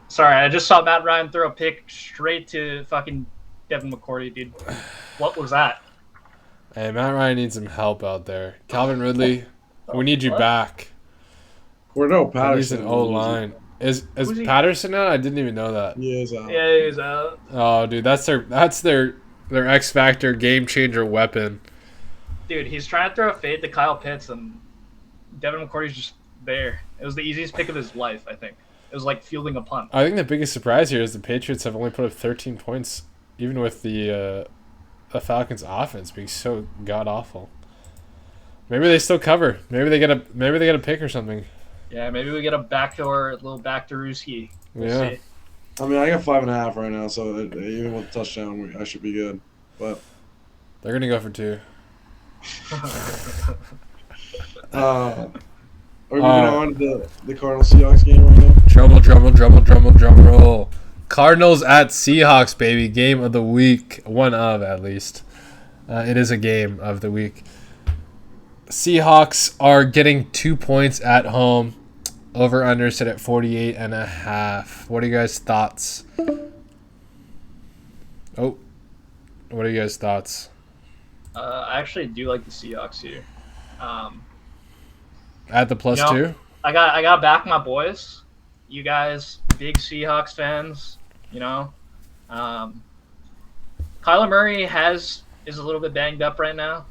S2: Sorry, I just saw Matt Ryan throw a pick straight to fucking Devin McCourty, dude. What was that?
S1: Hey, Matt Ryan needs some help out there. Calvin Ridley, we need you back.
S3: Cordell Patterson.
S1: He's an O-line. Is Patterson out? I didn't even know that.
S3: He is out.
S2: Yeah, he's out.
S1: Oh, dude, that's their X Factor game changer weapon.
S2: Dude, he's trying to throw a fade to Kyle Pitts, and Devin McCourty's just there. It was the easiest pick of his life, I think. It was like fielding a punt.
S1: I think the biggest surprise here is the Patriots have only put up 13 points, even with the Falcons' offense being so god awful. Maybe they still cover. Maybe they get a pick or something.
S2: Yeah, maybe we get a little backdoor Ruski. We'll see.
S3: I mean, I got 5.5 right now, so even with a touchdown, I should be good. But
S1: they're gonna go for 2.
S3: Are we moving on to the Cardinals Seahawks game right now?
S1: Drum roll. Cardinals at Seahawks, baby. Game of the week. One of, at least. It is a game of the week. Seahawks are getting 2 points at home. Over under set at 48.5. What are you guys' thoughts? Oh, what are you guys' thoughts?
S2: I actually do like the Seahawks here.
S1: At the +2.
S2: I got back my boys. You guys, big Seahawks fans. Kyler Murray is a little bit banged up right now.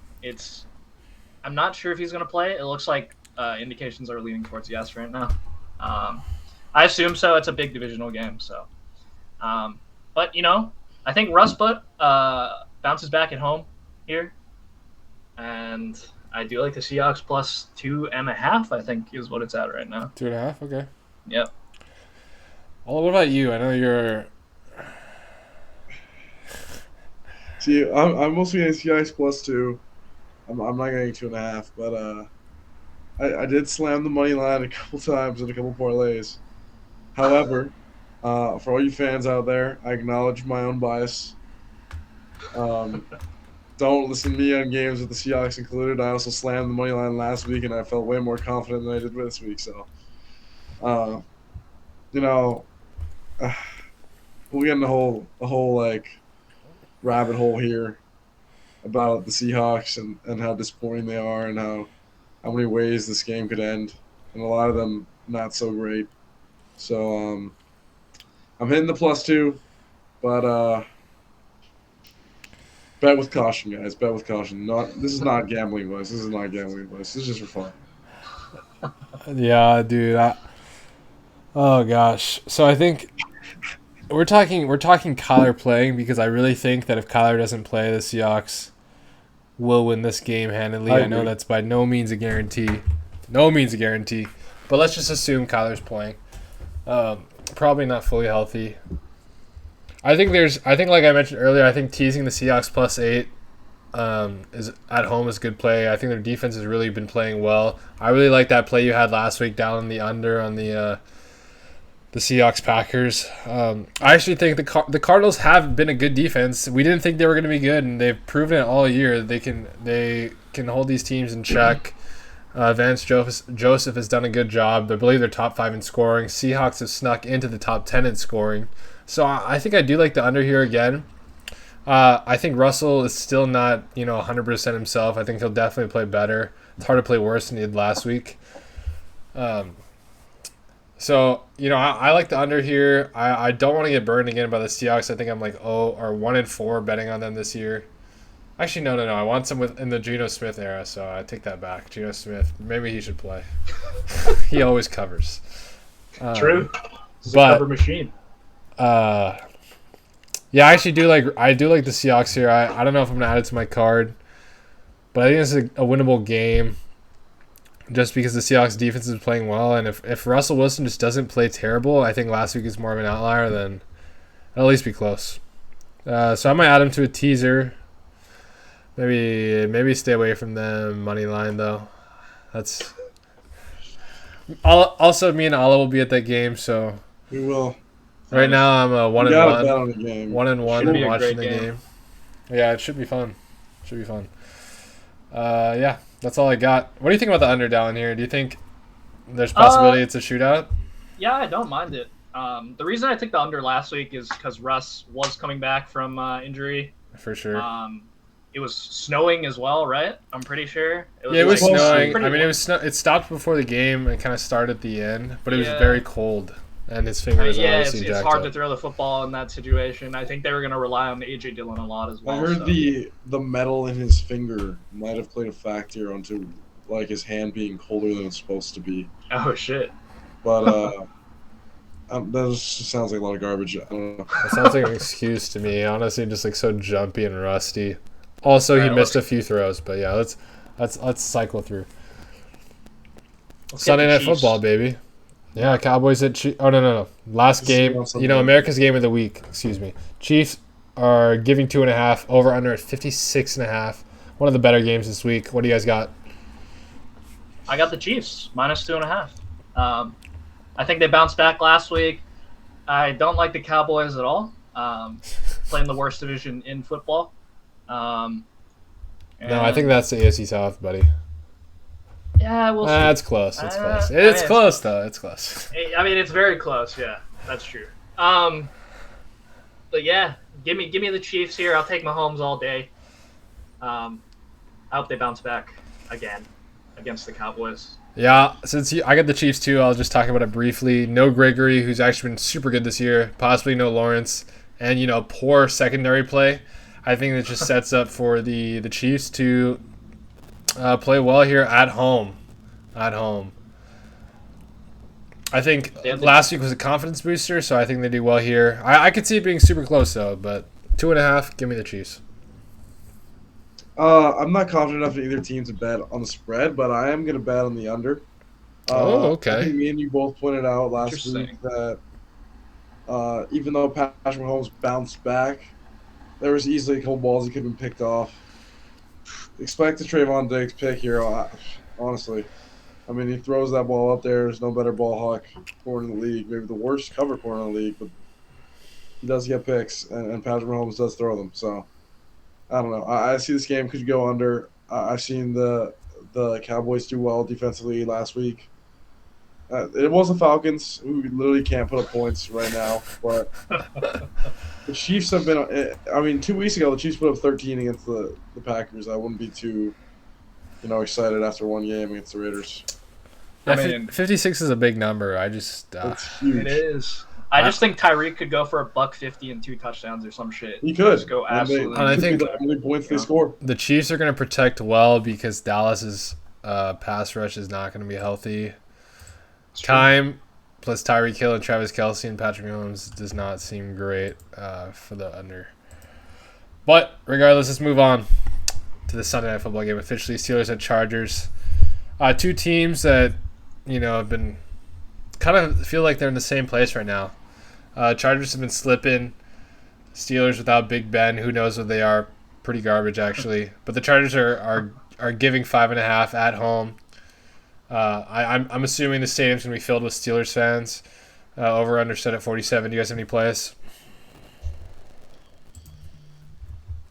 S2: I'm not sure if he's going to play. It looks like indications are leaning towards yes right now. I assume so. It's a big divisional game, so. But I think Russ bounces back at home here, and I do like the Seahawks +2.5. I think is what it's at right now.
S1: 2.5. Okay.
S2: Yep.
S1: Well, what about you? I know you're.
S3: See, I'm mostly getting Seahawks +2. I'm not getting 2.5, but I did slam the money line a couple times in a couple parlays. However, for all you fans out there, I acknowledge my own bias. Don't listen to me on games with the Seahawks included. I also slammed the money line last week, and I felt way more confident than I did this week. So, we'll get in the whole like rabbit hole here about the Seahawks and how disappointing they are and how many ways this game could end, and a lot of them not so great. So I'm hitting the +2, but bet with caution, guys. Bet with caution. This is not gambling advice. This is just for fun.
S1: Yeah, dude. Oh gosh. So I think we're talking Kyler playing, because I really think that if Kyler doesn't play, the Seahawks will win this game handily. I know that's by no means a guarantee. But let's just assume Kyler's playing. Probably not fully healthy. I think like I mentioned earlier, I think teasing the Seahawks +8 is at home is good play. I think their defense has really been playing well. I really like that play you had last week down in the under on the Seahawks Packers. I actually think the Cardinals have been a good defense. We didn't think they were going to be good, and they've proven it all year. They can hold these teams in check. Vance Joseph has done a good job. I believe they're top 5 in scoring. Seahawks have snuck into the top 10 in scoring. So I think I do like the under here again. I think Russell is still not 100% himself. I think he'll definitely play better. It's hard to play worse than he did last week. So, I like the under here. I don't want to get burned again by the Seahawks. I think I'm like 1-4 betting on them this year. Actually, no. I want some in the Geno Smith era, so I take that back. Geno Smith, maybe he should play. He always covers.
S2: True. He's a cover machine.
S1: Yeah, I actually do like the Seahawks here. I don't know if I'm gonna add it to my card, but I think it's a winnable game. Just because the Seahawks defense is playing well, and if Russell Wilson just doesn't play terrible, I think last week is more of an outlier, then it'll at least be close. So I might add him to a teaser. Maybe stay away from them money line though. That's also me and Allah will be at that game, so
S3: we will.
S1: Right now I'm 1-1. 1-1
S2: and
S1: watching the game. Yeah, it should be fun. Yeah. That's all I got. What do you think about the under down here? Do you think there's a possibility it's a shootout?
S2: Yeah, I don't mind it. The reason I took the under last week is because Russ was coming back from injury.
S1: For sure.
S2: It was snowing as well, right? I'm pretty sure.
S1: It was snowing. I mean, it stopped before the game and kind of started at the end, but it was very cold, and his finger was obviously jacked
S2: it's hard
S1: up.
S2: To throw the football in that situation. I think they were going to rely on A.J. Dillon a lot as well.
S3: I heard the metal in his finger might have played a factor onto like his hand being colder than it's supposed to be.
S2: Oh shit!
S3: But that just sounds like a lot of garbage. I don't know.
S1: That sounds like an excuse to me. Honestly, just like so jumpy and rusty. Also, he missed a few throws, but yeah, let's cycle through. Sunday Night Football, baby. Yeah, Cowboys at Chiefs. Oh, no. Last game, America's game of the week. Excuse me. Chiefs are giving 2.5, over under at 56.5. One of the better games this week. What do you guys got?
S2: I got the Chiefs, -2.5. I think they bounced back last week. I don't like the Cowboys at all. Playing the worst division in football.
S1: No, I think that's the AFC South, buddy.
S2: Yeah, we'll see.
S1: It's close. It's close. It's close, though. It's close.
S2: I mean, it's very close. Yeah, that's true. But yeah, give me the Chiefs here. I'll take Mahomes all day. I hope they bounce back again against the Cowboys.
S1: Yeah, since I got the Chiefs too, I'll just talk about it briefly. No Gregory, who's actually been super good this year. Possibly no Lawrence, and poor secondary play. I think it just sets up for the Chiefs to play well here at home. At home. I think last week was a confidence booster, so I think they do well here. I could see it being super close though, but 2.5, give me the Chiefs.
S3: I'm not confident enough in either team to bet on the spread, but I am going to bet on the under.
S1: Okay.
S3: I think me and you both pointed out last week that even though Patrick Mahomes bounced back, there was easily a couple balls that could have been picked off. Expect a Trayvon Diggs pick here, honestly. I mean, he throws that ball up there. There's no better ball hawk corner in the league. Maybe the worst cover corner in the league, but he does get picks, and Patrick Mahomes does throw them. So, I don't know. I see this game could go under. I've seen the Cowboys do well defensively last week. It was the Falcons, who literally can't put up points right now. But the Chiefs have been – I mean, 2 weeks ago, the Chiefs put up 13 against the Packers. I wouldn't be too, excited after one game against the Raiders.
S1: Yeah, I mean, 56 is a big number.
S3: It's huge.
S2: It is. I just think Tyreek could go for $150 and 2 touchdowns or some shit.
S3: He could.
S2: Just go absolutely.
S1: And I think
S3: the only points they score.
S1: The Chiefs are going to protect well because Dallas's pass rush is not going to be healthy. Time plus Tyreek Hill and Travis Kelce and Patrick Mahomes does not seem great for the under. But regardless, let's move on to the Sunday Night Football game. Officially, Steelers and Chargers. Two teams that have been kind of feel like they're in the same place right now. Chargers have been slipping. Steelers without Big Ben, who knows what they are? Pretty garbage actually. But the Chargers are giving 5.5 at home. I'm assuming the stadium's gonna be filled with Steelers fans. Over under set at 47. Do you guys have any plays?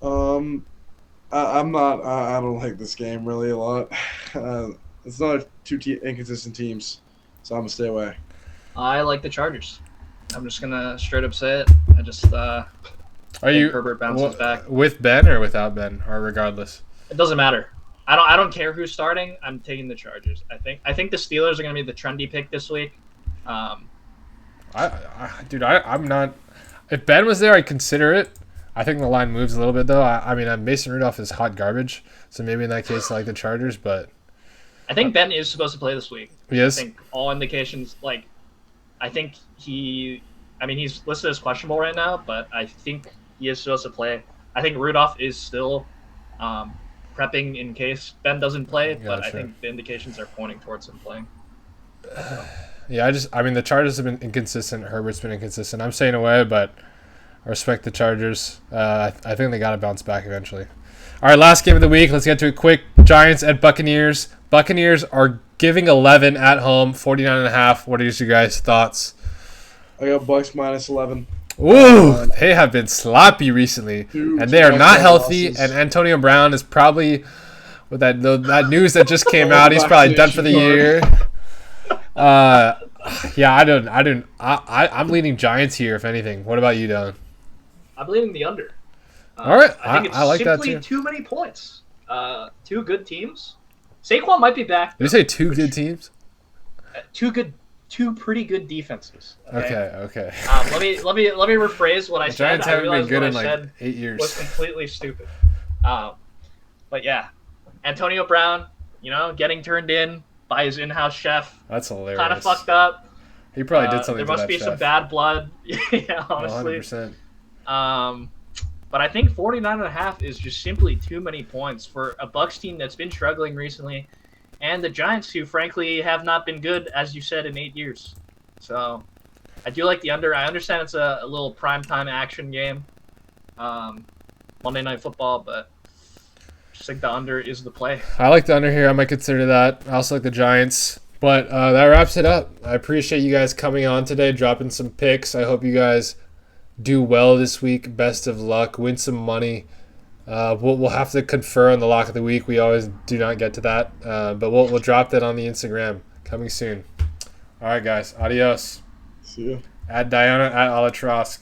S3: I'm not. I don't like this game really a lot. It's not two inconsistent teams, so I'm gonna stay away.
S2: I like the Chargers. I'm just gonna straight up say it. I just
S1: are you
S2: Herbert bounces back
S1: with Ben or without Ben, or regardless?
S2: It doesn't matter. I don't care who's starting. I'm taking the Chargers. I think the Steelers are going to be the trendy pick this week.
S1: I'm not. If Ben was there, I'd consider it. I think the line moves a little bit though. I mean, Mason Rudolph is hot garbage, so maybe in that case, I like the Chargers. But
S2: I think Ben is supposed to play this week.
S1: He is.
S2: I think all indications I think he's listed as questionable right now, but I think he is supposed to play. I think Rudolph is still prepping in case Ben doesn't play, but I think the indications are pointing towards him playing.
S1: Yeah, the Chargers have been inconsistent. Herbert's been inconsistent. I'm staying away, but I respect the Chargers. I think they got to bounce back eventually. All right, last game of the week. Let's get to it quick. Giants at Buccaneers. Buccaneers are giving 11 at home, 49.5. What are your guys' thoughts?
S3: I got Bucks -11.
S1: Ooh, they have been sloppy recently, and they are not healthy. Losses. And Antonio Brown is probably, with that news that just came out, he's probably done for the year. I'm leaning Giants here, if anything. What about you, Dylan?
S2: I'm leaning the under.
S1: All right,
S2: I think it's
S1: like that
S2: simply
S1: too.
S2: Too many points. Two good teams. Saquon might be back.
S1: Did you say two good teams?
S2: Two pretty good defenses.
S1: Okay.
S2: Let me rephrase what I said.
S1: Giants haven't been good in
S2: like
S1: 8 years.
S2: Was completely stupid. But yeah, Antonio Brown, getting turned in by his in-house chef.
S1: That's hilarious.
S2: Kind of fucked up.
S1: He probably did something.
S2: There must be some bad blood. Yeah, honestly.
S1: 100%.
S2: But I think 49.5 is just simply too many points for a Bucs team that's been struggling recently, and the Giants, who frankly have not been good, as you said, in 8 years. So I do like the under. I understand it's a little primetime action game, Monday Night Football, but just think the under is the play.
S1: I like the under here. I might consider that. I also like the Giants. But that wraps it up. I appreciate you guys coming on today, dropping some picks. I hope you guys do well this week. Best of luck. Win some money. We'll have to confer on the lock of the week. We always do not get to that. But we'll drop that on the Instagram. Coming soon. All right, guys. Adios.
S3: See ya.
S1: At Daiiono, at Alatrosk.